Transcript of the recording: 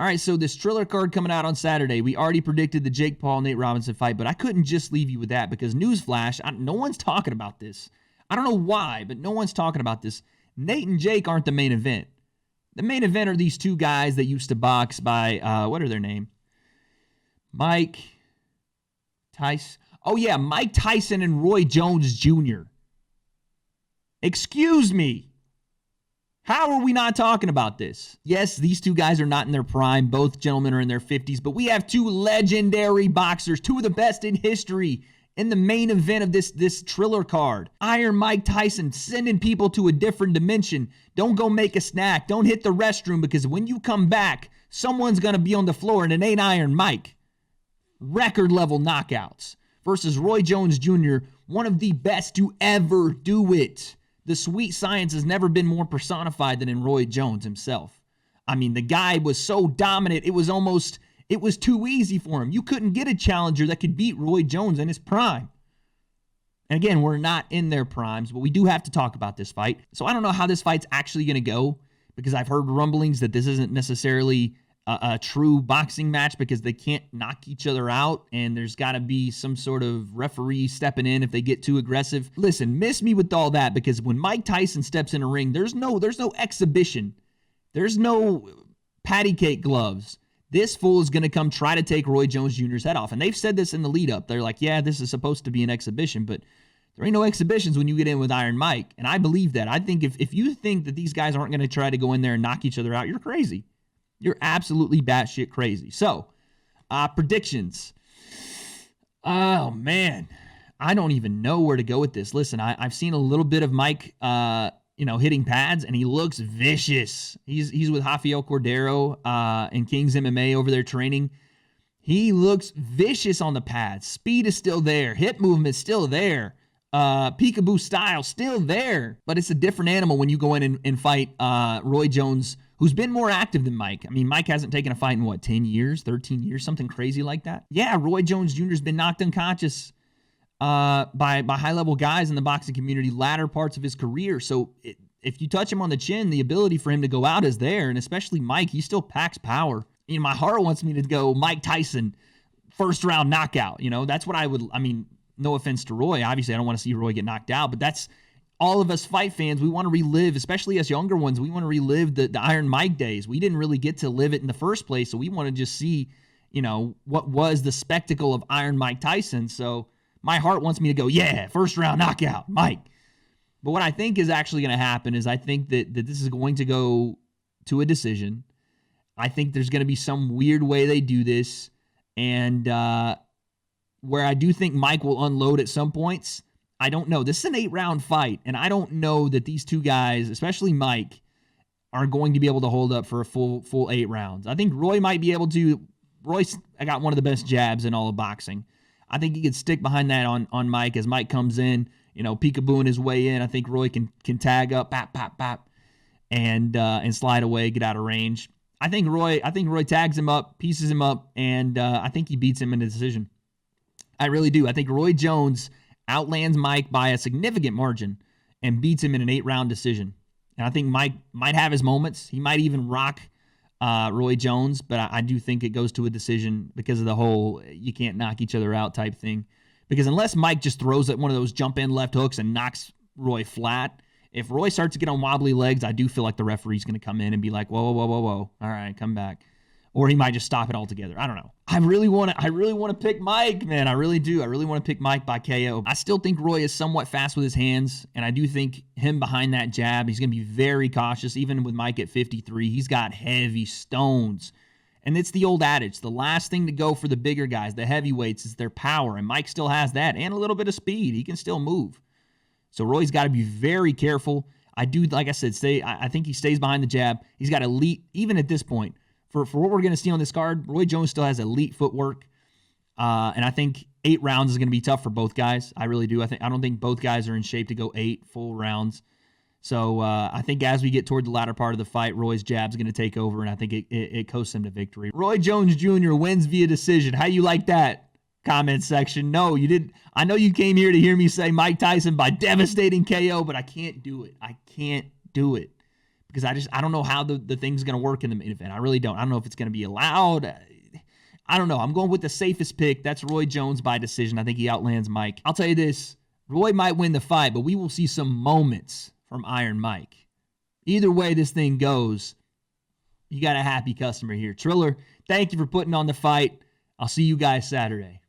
All right, so this Triller card coming out on Saturday. We already predicted the Jake Paul-Nate Robinson fight, but I couldn't just leave you with that because newsflash, no one's talking about this. I don't know why, but no one's talking about this. Nate and Jake aren't the main event. The main event are these two guys that used to box by, what are their name? Mike Tyson. Oh, yeah, Mike Tyson and Roy Jones Jr. Excuse me. How are we not talking about this? Yes, these two guys are not in their prime. Both gentlemen are in their 50s, but we have two legendary boxers, two of the best in history in the main event of this Triller card. Iron Mike Tyson sending people to a different dimension. Don't go make a snack. Don't hit the restroom because when you come back, someone's going to be on the floor and it ain't Iron Mike. Record level knockouts versus Roy Jones Jr., one of the best to ever do it. The sweet science has never been more personified than in Roy Jones himself. I mean, the guy was so dominant, it was too easy for him. You couldn't get a challenger that could beat Roy Jones in his prime. And again, we're not in their primes, but we do have to talk about this fight. So I don't know how this fight's actually going to go because I've heard rumblings that this isn't necessarily a true boxing match because they can't knock each other out and there's got to be some sort of referee stepping in if they get too aggressive. Listen, miss me with all that because when Mike Tyson steps in a ring, there's no exhibition. There's no patty cake gloves. This fool is going to come try to take Roy Jones Jr.'s head off. And they've said this in the lead up. They're like, yeah, this is supposed to be an exhibition, but there ain't no exhibitions when you get in with Iron Mike. And I believe that. I think if you think that these guys aren't going to try to go in there and knock each other out, you're crazy. You're absolutely batshit crazy. So, predictions. Oh, man. I don't even know where to go with this. Listen, I've seen a little bit of Mike, hitting pads, and he looks vicious. He's with Rafael Cordero and King's MMA over there training. He looks vicious on the pads. Speed is still there. Hip movement's still there. Peekaboo style still there. But it's a different animal when you go in and fight Roy Jones, who's been more active than Mike. I mean, Mike hasn't taken a fight in, 10 years, 13 years, something crazy like that? Yeah, Roy Jones Jr. has been knocked unconscious by high-level guys in the boxing community latter parts of his career. So if you touch him on the chin, the ability for him to go out is there, and especially Mike, he still packs power. You know, my heart wants me to go Mike Tyson, first-round knockout. You know, that's what no offense to Roy. Obviously, I don't want to see Roy get knocked out, but that's all of us fight fans. We want to relive, especially us younger ones, we want to relive the Iron Mike days. We didn't really get to live it in the first place, so we want to just see, what was the spectacle of Iron Mike Tyson. So my heart wants me to go, yeah, first round knockout, Mike. But what I think is actually going to happen is I think that this is going to go to a decision. I think there's going to be some weird way they do this, and where I do think Mike will unload at some points. I don't know. This is an 8-round fight, and I don't know that these two guys, especially Mike, are going to be able to hold up for a full 8 rounds. I think Roy might be able to. Roy's got one of the best jabs in all of boxing. I think he could stick behind that on Mike as Mike comes in, peekabooing his way in. I think Roy can tag up, pap, pap, pap, and slide away, get out of range. I think Roy tags him up, pieces him up, and I think he beats him in a decision. I really do. I think Roy Jones outlands Mike by a significant margin and beats him in an 8-round decision. And I think Mike might have his moments. He might even rock Roy Jones, but I do think it goes to a decision because of the whole you can't knock each other out type thing. Because unless Mike just throws at one of those jump-in left hooks and knocks Roy flat, if Roy starts to get on wobbly legs, I do feel like the referee's going to come in and be like, whoa, whoa, whoa, whoa. All right, come back. Or he might just stop it altogether. I don't know. I really want to pick Mike, man. I really do. I really want to pick Mike by KO. I still think Roy is somewhat fast with his hands, and I do think him behind that jab, he's going to be very cautious. Even with Mike at 53, he's got heavy stones. And it's the old adage, the last thing to go for the bigger guys, the heavyweights, is their power. And Mike still has that and a little bit of speed. He can still move. So Roy's got to be very careful. I do, like I said, I think he stays behind the jab. He's got elite, even at this point. For what we're going to see on this card, Roy Jones still has elite footwork. And I think 8 rounds is going to be tough for both guys. I really do. I don't think both guys are in shape to go 8 full rounds. So I think as we get toward the latter part of the fight, Roy's jab's going to take over, and I think it coasts him to victory. Roy Jones Jr. wins via decision. How you like that? Comment section. No, you didn't. I know you came here to hear me say Mike Tyson by devastating KO, but I can't do it. I can't do it. because I don't know how the thing's going to work in the main event. I really don't. I don't know if it's going to be allowed. I don't know. I'm going with the safest pick. That's Roy Jones by decision. I think he outlands Mike. I'll tell you this. Roy might win the fight, but we will see some moments from Iron Mike. Either way this thing goes, you got a happy customer here. Triller, thank you for putting on the fight. I'll see you guys Saturday.